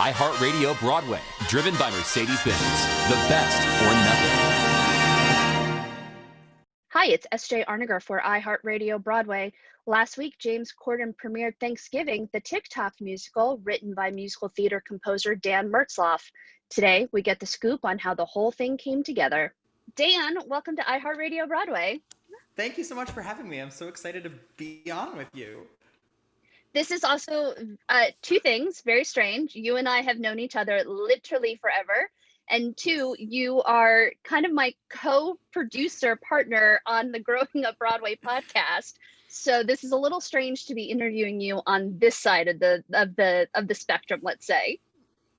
iHeartRadio Broadway, driven by Mercedes-Benz. The best or nothing. Hi, it's SJ Arniger for iHeartRadio Broadway. Last week, James Corden premiered Thanksgiving, the TikTok musical written by musical theater composer Dan Mertzloff. Today, we get the scoop on how the whole thing came together. Dan, welcome to iHeartRadio Broadway. Thank you so much for having me. I'm so excited to be on with you. This is also two things very strange. You and I have known each other literally forever. And two, you are kind of my co-producer partner on the Growing Up Broadway podcast. So this is a little strange to be interviewing you on this side of the spectrum, let's say.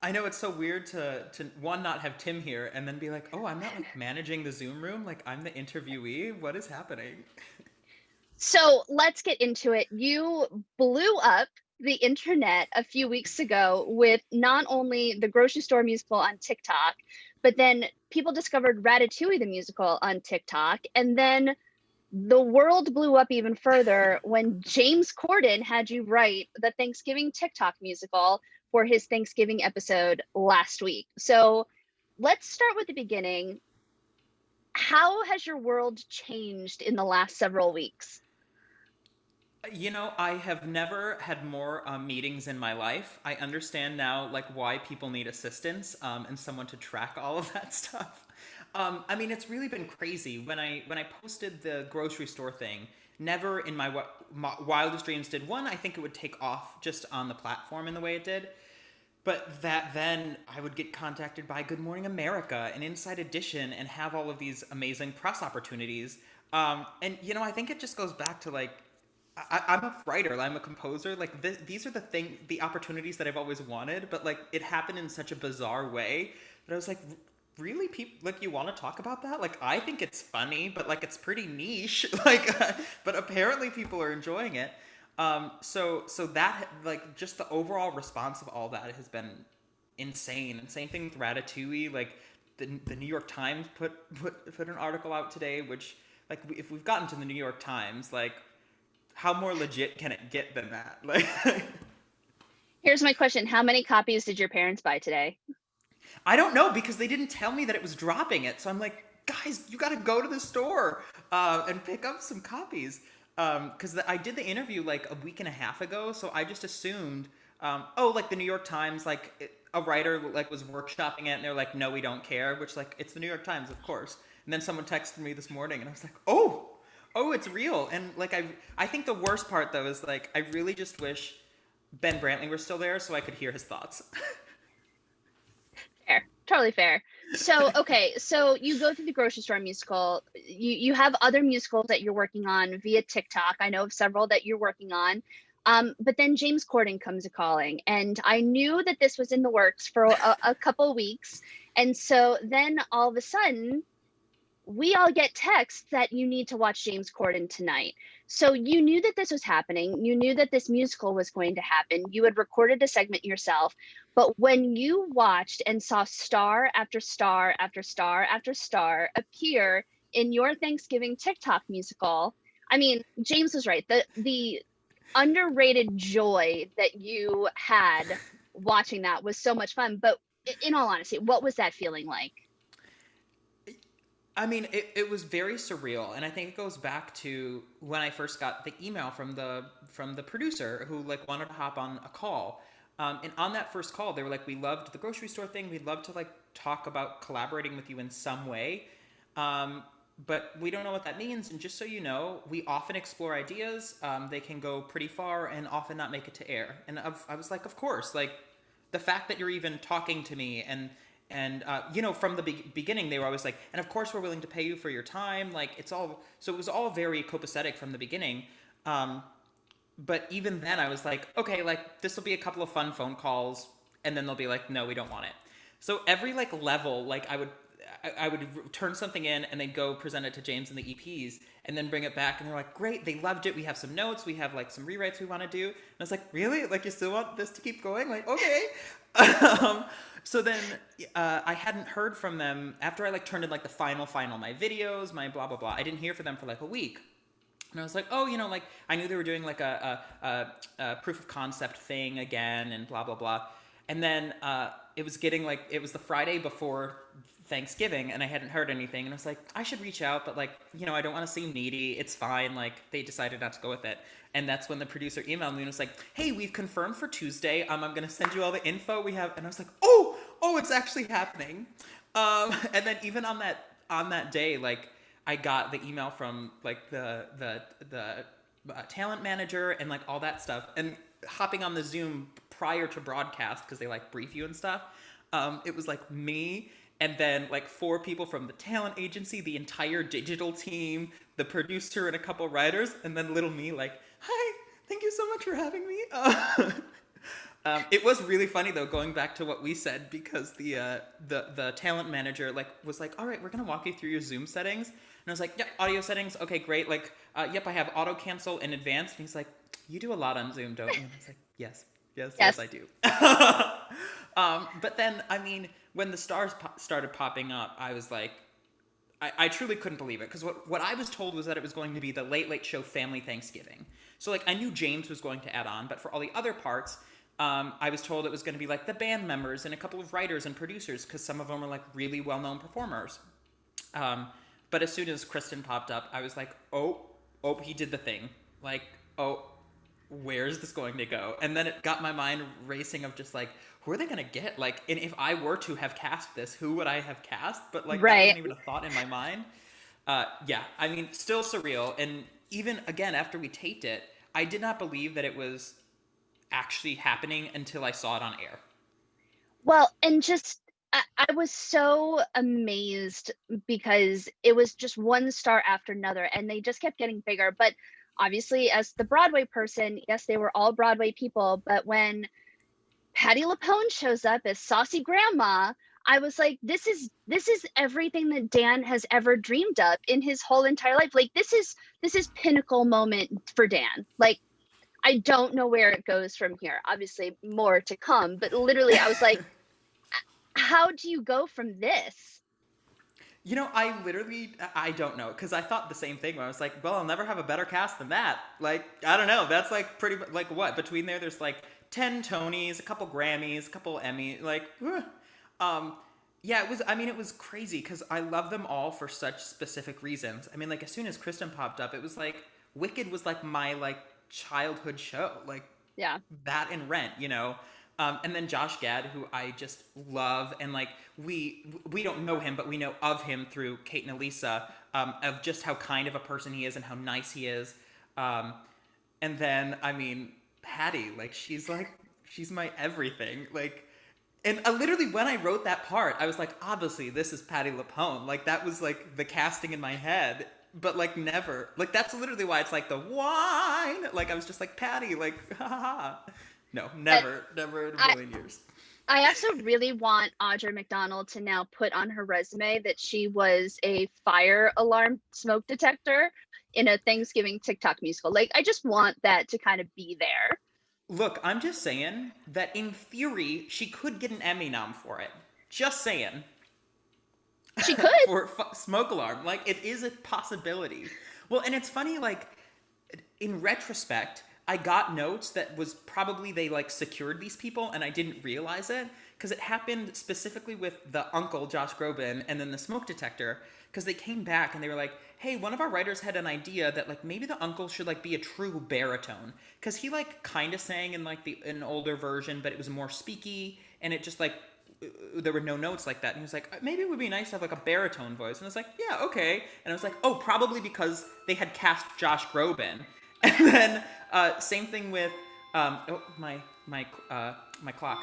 I know it's so weird to one, not have Tim here and then be like, oh, I'm not like managing the Zoom room. Like I'm the interviewee. What is happening? So let's get into it. You blew up the internet a few weeks ago with not only the grocery store musical on TikTok, but then people discovered Ratatouille the musical on TikTok. And then the world blew up even further when James Corden had you write the Thanksgiving TikTok musical for his Thanksgiving episode last week. So let's start with the beginning. How has your world changed in the last several weeks? You know, I have never had more meetings in my life. I understand now, like, why people need assistance and someone to track all of that stuff. I mean, it's really been crazy. When I posted the grocery store thing, never in my wildest dreams did one. I think it would take off just on the platform in the way it did. But that then I would get contacted by Good Morning America and Inside Edition and have all of these amazing press opportunities. And you know, I think it just goes back to like I'm a writer, I'm a composer. Like these are the opportunities that I've always wanted, but like it happened in such a bizarre way that I was like, really, people like you want to talk about that? Like I think it's funny, but like it's pretty niche. Like, but apparently people are enjoying it. So that like just the overall response of all that has been insane. And same thing with Ratatouille. Like the New York Times put an article out today, which like if we've gotten to the New York Times, like how more legit can it get than that? Like, Here's my question. How many copies did your parents buy today? I don't know because they didn't tell me that it was dropping it. So I'm like, guys, you got to go to the store and pick up some copies. Because I did the interview like a week and a half ago, so I just assumed, oh, like the New York Times, like a writer like was workshopping it, and they're like, no, we don't care. Which like it's the New York Times, of course. And then someone texted me this morning, and I was like, oh, it's real. And like I think the worst part though is like I really just wish Ben Brantley were still there so I could hear his thoughts. Fair, totally fair. So, okay, so you go through the grocery store musical. You have other musicals that you're working on via TikTok. I know of several that you're working on. But then James Corden comes a calling, and I knew that this was in the works for a couple weeks. And so then all of a sudden, we all get texts that you need to watch James Corden tonight. So you knew that this was happening. You knew that this musical was going to happen. You had recorded a segment yourself. But when you watched and saw star after star after star after star appear in your Thanksgiving TikTok musical, I mean, James was right. The underrated joy that you had watching that was so much fun. But in all honesty, what was that feeling like? I mean, it was very surreal, and I think it goes back to when I first got the email from the producer who like wanted to hop on a call, and on that first call, they were like, "We loved the grocery store thing. We'd love to like talk about collaborating with you in some way, but we don't know what that means. And just so you know, we often explore ideas. They can go pretty far and often not make it to air." And I was like, "Of course, like the fact that you're even talking to me and you know, from the beginning, they were always like, and of course, we're willing to pay you for your time. Like, it's all, so it was all very copacetic from the beginning. But even then, I was like, okay, like, this will be a couple of fun phone calls. And then they'll be like, no, we don't want it. So every, like, level, like, I would turn something in and then go present it to James and the EPs and then bring it back. And they're like, great, they loved it. We have some notes. We have, like, some rewrites we want to do. And I was like, really? Like, you still want this to keep going? Like, okay. So then I hadn't heard from them after I like turned in like the final my videos, my blah blah blah. I didn't hear from them for like a week, and I was like, oh, you know, like I knew they were doing like a proof of concept thing again and blah blah blah. And then it was the Friday before Thanksgiving, and I hadn't heard anything, and I was like, I should reach out, but like, I don't want to seem needy. It's fine. Like, they decided not to go with it. And that's when the producer emailed me and was like, hey, we've confirmed for Tuesday. I'm gonna send you all the info we have. And I was like, oh, it's actually happening. And then even on that day, like, I got the email from like the talent manager and like all that stuff, and hopping on the Zoom prior to broadcast, because they like brief you and stuff. It was like me, and then like 4 people from the talent agency, the entire digital team, the producer, and a couple writers, and then little me like, hi, thank you so much for having me. It was really funny though, going back to what we said, because the talent manager like was like, all right, we're gonna walk you through your Zoom settings. And I was like, yep, audio settings, okay, great. Like, yep, I have auto cancel in advance. And he's like, you do a lot on Zoom, don't you? And I was like, yes, I do. But then, I mean, when the stars started popping up, I was like, I truly couldn't believe it. Because what I was told was that it was going to be the Late Late Show Family Thanksgiving. So, like, I knew James was going to add on, but for all the other parts, I was told it was going to be, like, the band members and a couple of writers and producers, because some of them are, like, really well-known performers. But as soon as Kristen popped up, I was like, oh, he did the thing. Like, oh, where is this going to go? And then it got my mind racing of just like, who are they going to get? Like, and if I were to have cast this, who would I have cast? But like, that wasn't even a thought in my mind. Yeah, I mean, still surreal. And even again, after we taped it, I did not believe that it was actually happening until I saw it on air. Well, and just, I was so amazed, because it was just one star after another, and they just kept getting bigger. But obviously, as the Broadway person, yes, they were all Broadway people. But when Patti LuPone shows up as Saucy Grandma, I was like, this is everything that Dan has ever dreamed of in his whole entire life. Like, this is pinnacle moment for Dan. Like, I don't know where it goes from here. Obviously, more to come. But literally, I was like, how do you go from this? I don't know, because I thought the same thing, where I was like, well, I'll never have a better cast than that. Like, I don't know. That's like pretty, like, what? Between there's like 10 Tonys, a couple Grammys, a couple Emmys, like, yeah, it was crazy, because I love them all for such specific reasons. I mean, like, as soon as Kristen popped up, it was like, Wicked was like my, like, childhood show. Like, yeah, that and Rent, and then Josh Gad, who I just love, and like we don't know him, but we know of him through Kate and Elisa, of just how kind of a person he is and how nice he is. And then, I mean, Patti, like, she's my everything. Like, and literally when I wrote that part, I was like, obviously this is Patti LuPone. Like, that was like the casting in my head, but like never. Like, that's literally why it's like the wine. Like, I was just like, Patti, like, ha ha ha. No, never in a million years. I also really want Audra McDonald to now put on her resume that she was a fire alarm smoke detector in a Thanksgiving TikTok musical. Like, I just want that to kind of be there. Look, I'm just saying that in theory, she could get an Emmy nom for it. Just saying. She could. For smoke alarm. Like, it is a possibility. Well, and it's funny, like, in retrospect, I got notes that was probably they like secured these people, and I didn't realize it, because it happened specifically with the uncle, Josh Groban, and then the smoke detector, because they came back and they were like, hey, one of our writers had an idea that like maybe the uncle should like be a true baritone, because he like kind of sang in like an older version, but it was more speaky, and it just like there were no notes like that. And he was like, maybe it would be nice to have like a baritone voice. And I was like, yeah, okay. And I was like, oh, probably because they had cast Josh Groban. And then same thing with my clock.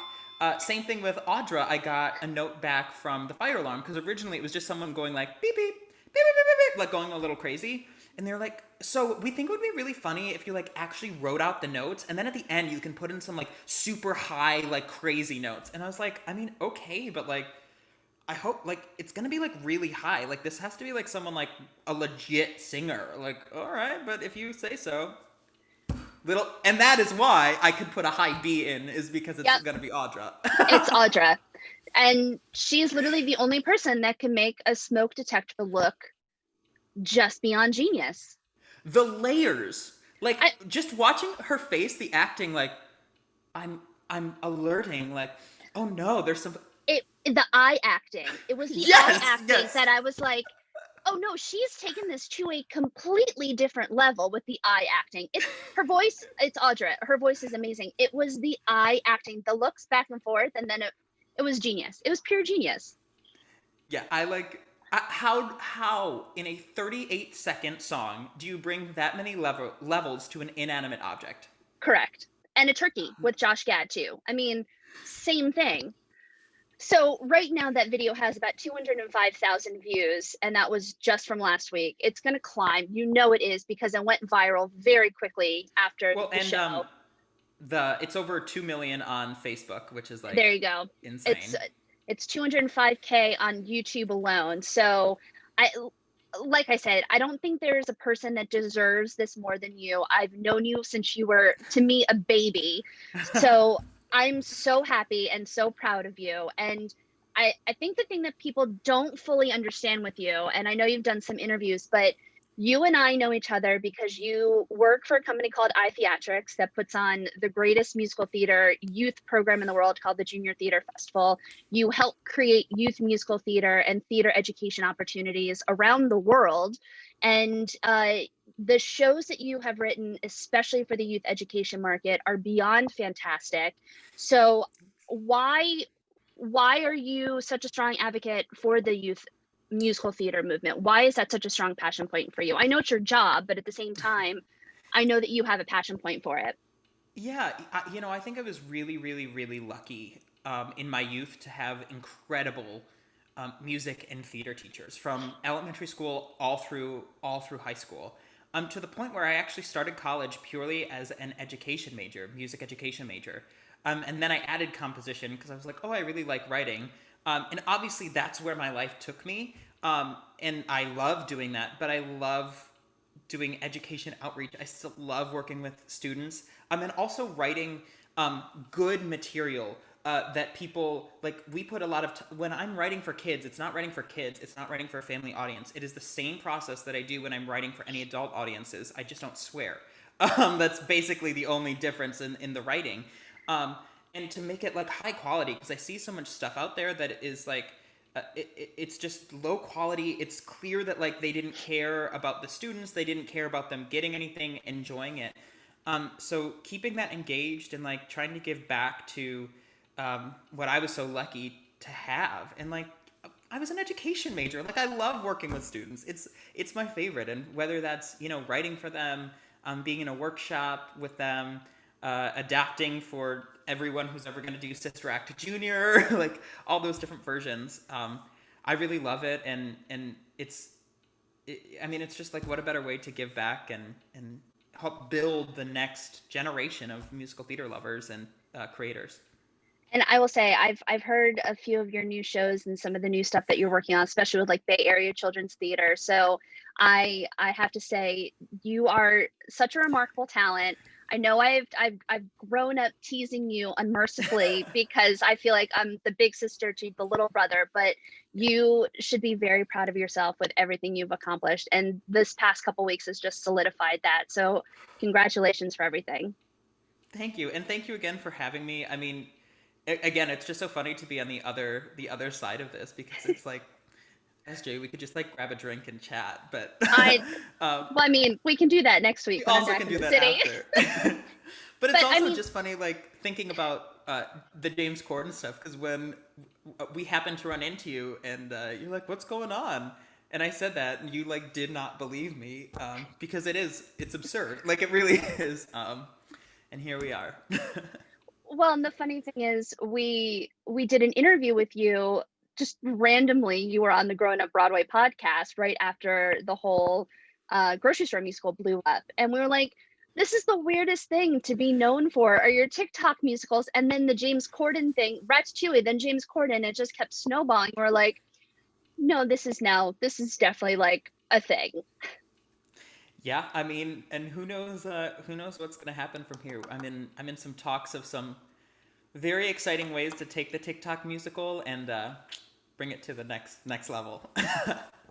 Same thing with Audra. I got a note back from the fire alarm, because originally it was just someone going like beep beep beep beep beep beep, like going a little crazy. And they're like, so we think it would be really funny if you like actually wrote out the notes, and then at the end you can put in some like super high like crazy notes. And I was like, I mean, okay, but like I hope like it's gonna be like really high. Like, this has to be like someone like a legit singer. Like, all right, but if you say so. And that is why I could put a high B in, is because it's gonna be Audra. It's Audra. And she's literally the only person that can make a smoke detector look just beyond genius. The layers. Like, just watching her face, the acting, like, I'm alerting, like, Oh no, there's some. The eye acting. It was the Yes, eye acting yes. that I was like, oh no, she's taken this to a completely different level with the eye acting. It's her voice, it's Audra. Her voice is amazing. It was the eye acting, the looks back and forth, and then it was genius. It was pure genius. Yeah, I like how in a 38-second song do you bring that many levels to an inanimate object? Correct. And a turkey with Josh Gad too. I mean, same thing. So right now that video has about 205,000 views, and that was just from last week. It's going to climb. You know it is, because it went viral very quickly after Well, the and show. it's over 2 million on Facebook, which is like There you go. insane. It's 205K on YouTube alone. So like I said, I don't think there's a person that deserves this more than you. I've known you since you were, to me, a baby. So I'm so happy and so proud of you. And I think the thing that people don't fully understand with you, and I know you've done some interviews, but you and I know each other because you work for a company called iTheatrics that puts on the greatest musical theater youth program in the world called the Junior Theater Festival. You help create youth musical theater and theater education opportunities around the world. And the shows that you have written, especially for the youth education market, are beyond fantastic. So why are you such a strong advocate for the youth musical theater movement? Why is that such a strong passion point for you? I know it's your job, but at the same time, I know that you have a passion point for it. Yeah, I think I was really, really, really lucky in my youth to have incredible music and theater teachers from elementary school all through high school, to the point where I actually started college purely as an education major, music education major, and then I added composition because I was like, oh, I really like writing, and obviously that's where my life took me, and I love doing that, but I love doing education outreach. I still love working with students, and also writing good material that people like. We put a lot of when I'm writing for kids, it's not writing for kids, it's not writing for a family audience. It is the same process that I do when I'm writing for any adult audiences. I just don't swear. That's basically the only difference in the writing, and to make it like high quality, because I see so much stuff out there that is like it's just low quality. It's clear that like they didn't care about the students, they didn't care about them getting anything, enjoying it. So keeping that engaged and like trying to give back to what I was so lucky to have, and like I was an education major. Like I love working with students. It's my favorite, and whether that's writing for them, being in a workshop with them, adapting for everyone who's ever going to do Sister Act Junior, like all those different versions. I really love it, and it's just like, what a better way to give back and help build the next generation of musical theater lovers and creators. And I will say, I've heard a few of your new shows and some of the new stuff that you're working on, especially with like Bay Area Children's Theater. So I have to say, you are such a remarkable talent. I know I've grown up teasing you unmercifully because I feel like I'm the big sister to the little brother, but you should be very proud of yourself with everything you've accomplished. And this past couple weeks has just solidified that. So congratulations for everything. Thank you, and thank you again for having me. I mean, again, it's just so funny to be on the other side of this, because it's like, SJ, we could just like grab a drink and chat, but well, I mean, we can do that next week. We also can do that after. But it's also just funny, like thinking about the James Corden stuff, because when we happened to run into you and you're like, "What's going on?" and I said that, and you like did not believe me, because it's absurd, like it really is, and here we are. Well, and the funny thing is, we did an interview with you just randomly. You were on the Growing Up Broadway podcast right after the whole grocery store musical blew up, and we were like, this is the weirdest thing to be known for, are your TikTok musicals, and then the James Corden thing, Ratatouille, then James Corden. It just kept snowballing. We're like, no, this is definitely like a thing. Yeah, I mean, and who knows what's going to happen from here. I'm in some talks of some very exciting ways to take the TikTok musical and bring it to the next level.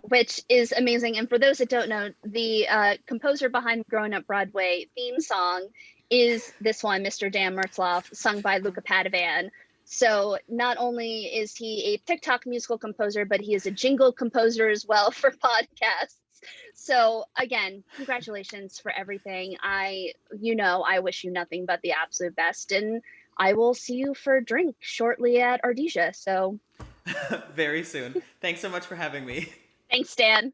Which is amazing. And for those that don't know, the composer behind Growing Up Broadway theme song is this one, Mr. Dan Mertzloff, sung by Luca Padovan. So not only is he a TikTok musical composer, but he is a jingle composer as well for podcasts. So again, congratulations for everything. I wish you nothing but the absolute best, and I will see you for a drink shortly at Ardesia. So Very soon. Thanks so much for having me. thanks, Dan.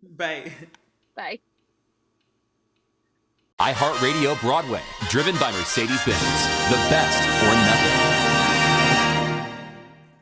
Bye. Bye. iHeartRadio Broadway, driven by Mercedes-Benz. The best or nothing.